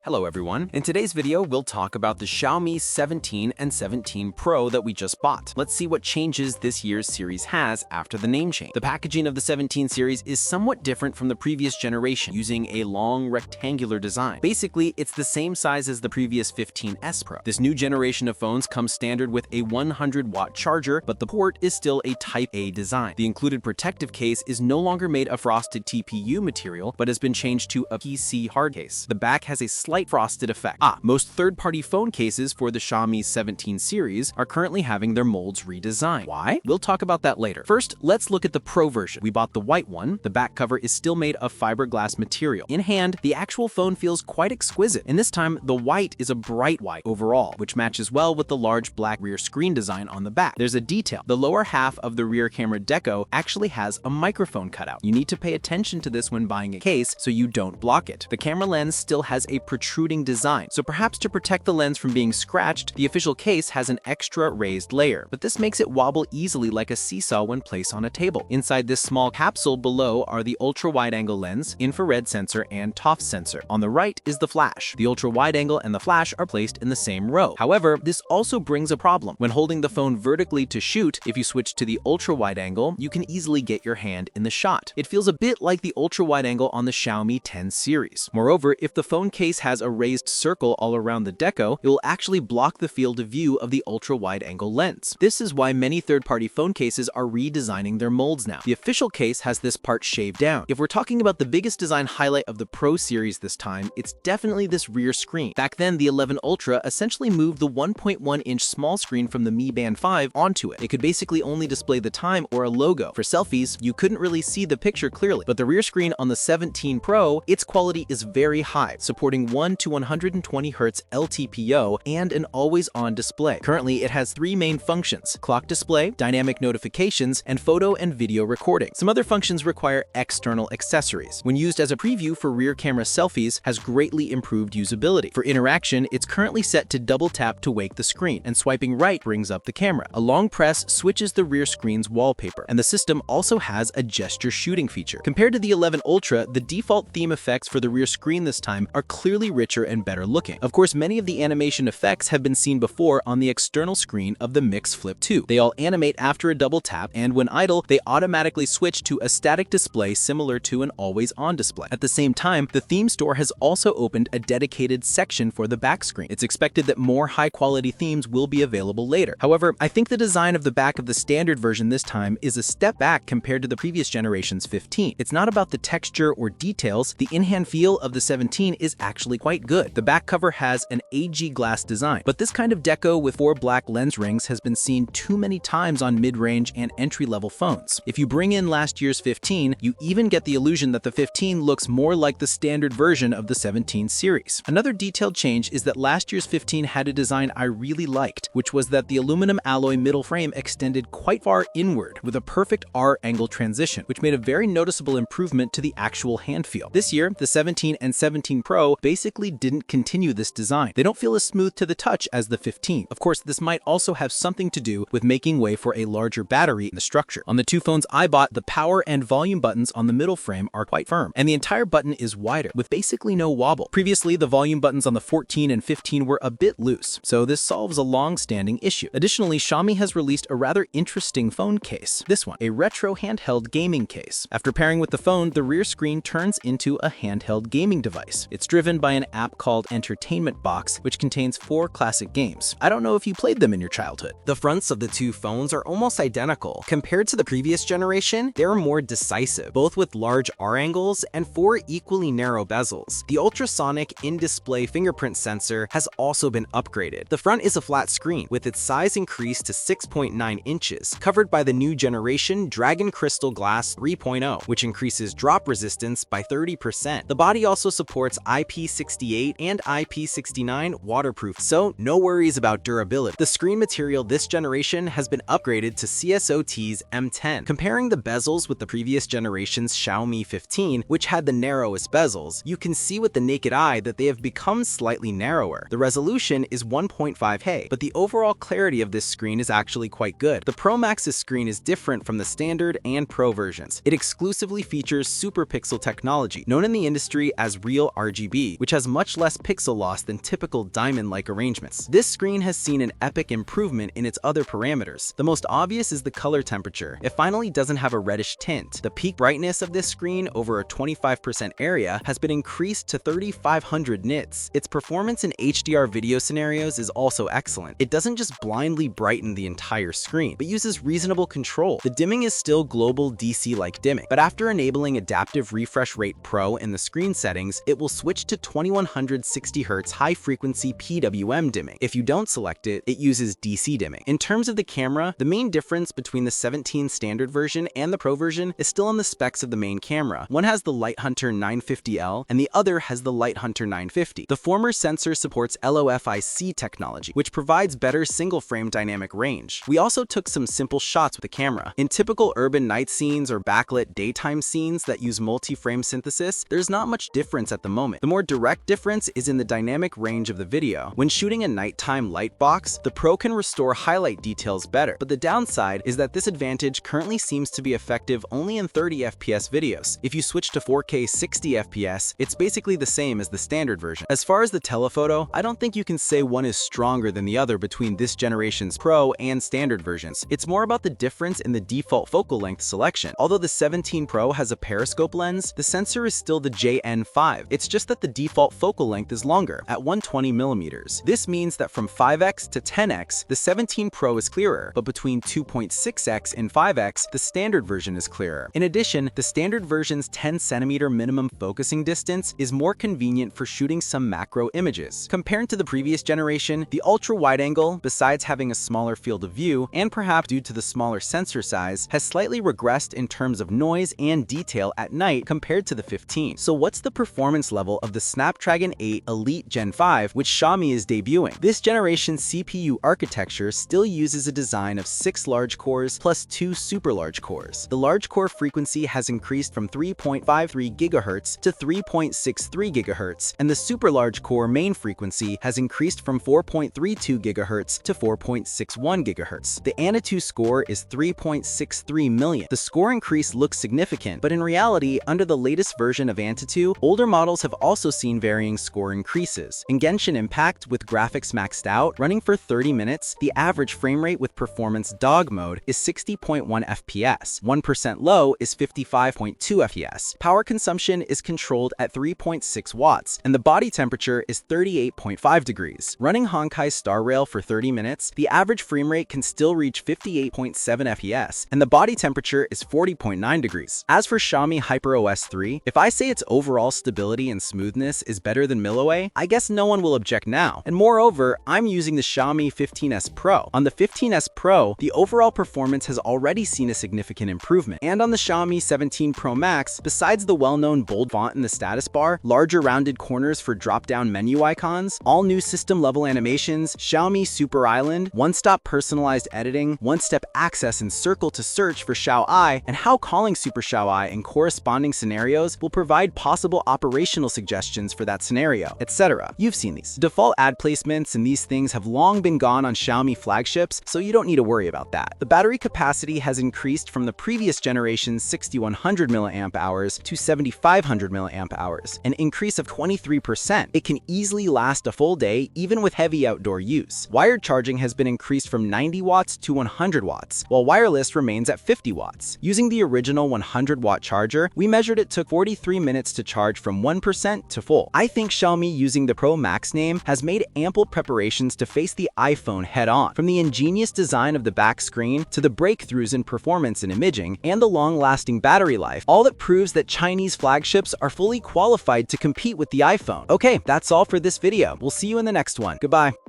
Hello everyone. In today's video, we'll talk about the Xiaomi 17 and 17 Pro that we just bought. Let's see what changes this year's series has after the name change. The packaging of the 17 series is somewhat different from the previous generation, using a long rectangular design. Basically, it's the same size as the previous 15S Pro. This new generation of phones comes standard with a 100-watt charger, but the port is still a Type A design. The included protective case is no longer made of frosted TPU material, but has been changed to a PC hard case. The back has a slight frosted effect. Most third-party phone cases for the Xiaomi 17 series are currently having their molds redesigned. Why? We'll talk about that later. First, let's look at the Pro version. We bought the white one. The back cover is still made of fiberglass material. In hand, the actual phone feels quite exquisite, and this time the white is a bright white overall, which matches well with the large black rear screen design on the back. There's a detail. The lower half of the rear camera deco actually has a microphone cutout. You need to pay attention to this when buying a case so you don't block it. The camera lens still has a protruding design, so perhaps to protect the lens from being scratched, the official case has an extra raised layer, but this makes it wobble easily like a seesaw when placed on a table. Inside this small capsule below are the ultra-wide-angle lens, infrared sensor, and TOF sensor. On the right is the flash. The ultra-wide-angle and the flash are placed in the same row. However, this also brings a problem. When holding the phone vertically to shoot, if you switch to the ultra-wide-angle, you can easily get your hand in the shot. It feels a bit like the ultra-wide-angle on the Xiaomi 10 series. Moreover, if the phone case has a raised circle all around the deco, it will actually block the field of view of the ultra-wide-angle lens. This is why many third-party phone cases are redesigning their molds now. The official case has this part shaved down. If we're talking about the biggest design highlight of the Pro series this time, it's definitely this rear screen. Back then, the 11 Ultra essentially moved the 1.1-inch small screen from the Mi Band 5 onto it. It could basically only display the time or a logo. For selfies, you couldn't really see the picture clearly, but the rear screen on the 17 Pro, its quality is very high, supporting 1 to 120 Hz LTPO and an always-on display. Currently, it has three main functions: clock display, dynamic notifications, and photo and video recording. Some other functions require external accessories. When used as a preview for rear camera selfies, has greatly improved usability. For interaction, it's currently set to double tap to wake the screen, and swiping right brings up the camera. A long press switches the rear screen's wallpaper, and the system also has a gesture shooting feature. Compared to the 11 Ultra, the default theme effects for the rear screen this time are clearly richer and better looking. Of course, many of the animation effects have been seen before on the external screen of the Mix Flip 2. They all animate after a double tap, and when idle, they automatically switch to a static display similar to an always-on display. At the same time, the theme store has also opened a dedicated section for the back screen. It's expected that more high-quality themes will be available later. However, I think the design of the back of the standard version this time is a step back compared to the previous generation's 15. It's not about the texture or details. The in-hand feel of the 17 is actually quite good. The back cover has an AG glass design, but this kind of deco with 4 black lens rings has been seen too many times on mid-range and entry-level phones. If you bring in last year's 15, you even get the illusion that the 15 looks more like the standard version of the 17 series. Another detailed change is that last year's 15 had a design I really liked, which was that the aluminum alloy middle frame extended quite far inward with a perfect R-angle transition, which made a very noticeable improvement to the actual hand feel. This year, the 17 and 17 Pro basically didn't continue this design. They don't feel as smooth to the touch as the 15. Of course, this might also have something to do with making way for a larger battery in the structure. On the two phones I bought, the power and volume buttons on the middle frame are quite firm, and the entire button is wider, with basically no wobble. Previously, the volume buttons on the 14 and 15 were a bit loose, so this solves a long-standing issue. Additionally, Xiaomi has released a rather interesting phone case. This one, a retro handheld gaming case. After pairing with the phone, the rear screen turns into a handheld gaming device. It's driven by an app called Entertainment Box, which contains 4 classic games. I don't know if you played them in your childhood. The fronts of the two phones are almost identical. Compared to the previous generation, they're more decisive, both with large R angles and 4 equally narrow bezels. The ultrasonic in-display fingerprint sensor has also been upgraded. The front is a flat screen, with its size increased to 6.9 inches, covered by the new generation Dragon Crystal Glass 3.0, which increases drop resistance by 30%. The body also supports IP68 and IP69 waterproof, so no worries about durability. The screen material this generation has been upgraded to CSOT's M10. Comparing the bezels with the previous generation's Xiaomi 15, which had the narrowest bezels, you can see with the naked eye that they have become slightly narrower. The resolution is 1.5K, but the overall clarity of this screen is actually quite good. The Pro Max's screen is different from the standard and Pro versions. It exclusively features super pixel technology, known in the industry as Real RGB, which which has much less pixel loss than typical diamond-like arrangements. This screen has seen an epic improvement in its other parameters. The most obvious is the color temperature. It finally doesn't have a reddish tint. The peak brightness of this screen over a 25% area has been increased to 3500 nits. Its performance in HDR video scenarios is also excellent. It doesn't just blindly brighten the entire screen, but uses reasonable control. The dimming is still global DC-like dimming, but after enabling Adaptive Refresh Rate Pro in the screen settings, it will switch to 2160 Hz high-frequency PWM dimming. If you don't select it, it uses DC dimming. In terms of the camera, the main difference between the 17 standard version and the Pro version is still on the specs of the main camera. One has the Lighthunter 950L, and the other has the Lighthunter 950. The former sensor supports LOFIC technology, which provides better single-frame dynamic range. We also took some simple shots with the camera. In typical urban night scenes or backlit daytime scenes that use multi-frame synthesis, there's not much difference at the moment. The more direct difference is in the dynamic range of the video. When shooting a nighttime light box, the Pro can restore highlight details better, but the downside is that this advantage currently seems to be effective only in 30 FPS videos. If you switch to 4K 60 FPS, it's basically the same as the standard version. As far as the telephoto, I don't think you can say one is stronger than the other between this generation's Pro and standard versions. It's more about the difference in the default focal length selection. Although the 17 Pro has a periscope lens, the sensor is still the JN5. It's just that the default focal length is longer, at 120mm. This means that from 5x to 10x, the 17 Pro is clearer, but between 2.6x and 5x, the standard version is clearer. In addition, the standard version's 10cm minimum focusing distance is more convenient for shooting some macro images. Compared to the previous generation, the ultra-wide angle, besides having a smaller field of view, and perhaps due to the smaller sensor size, has slightly regressed in terms of noise and detail at night compared to the 15. So what's the performance level of the Snapdragon 8 Elite Gen 5, which Xiaomi is debuting? This generation's CPU architecture still uses a design of 6 large cores plus 2 super large cores. The large core frequency has increased from 3.53 GHz to 3.63 GHz, and the super large core main frequency has increased from 4.32 GHz to 4.61 GHz. The Antutu score is 3.63 million. The score increase looks significant, but in reality, under the latest version of Antutu, older models have also seen varying score increases. In Genshin Impact, with graphics maxed out, running for 30 minutes, the average frame rate with performance dog mode is 60.1 FPS. 1% low is 55.2 FPS. Power consumption is controlled at 3.6 watts, and the body temperature is 38.5 degrees. Running Honkai Star Rail for 30 minutes, the average frame rate can still reach 58.7 FPS, and the body temperature is 40.9 degrees. As for Xiaomi HyperOS 3, if I say its overall stability and smoothness is better than MIUI, I guess no one will object now. And moreover, I'm using the Xiaomi 15S Pro. On the 15S Pro, the overall performance has already seen a significant improvement. And on the Xiaomi 17 Pro Max, besides the well-known bold font in the status bar, larger rounded corners for drop-down menu icons, all new system-level animations, Xiaomi Super Island, one-stop personalized editing, one-step access and circle to search for Xiaomi, and how calling Super Xiaomi in corresponding scenarios will provide possible operational suggestions for that scenario, etc. You've seen these. Default ad placements and these things have long been gone on Xiaomi flagships, so you don't need to worry about that. The battery capacity has increased from the previous generation's 6100 mAh to 7500 mAh, an increase of 23%. It can easily last a full day, even with heavy outdoor use. Wired charging has been increased from 90 watts to 100 watts, while wireless remains at 50 watts. Using the original 100-watt charger, we measured it took 43 minutes to charge from 1% to full. I think Xiaomi, using the Pro Max name, has made ample preparations to face the iPhone head-on. From the ingenious design of the back screen to the breakthroughs in performance and imaging, and the long-lasting battery life, all that proves that Chinese flagships are fully qualified to compete with the iPhone. Okay, that's all for this video. We'll see you in the next one. Goodbye.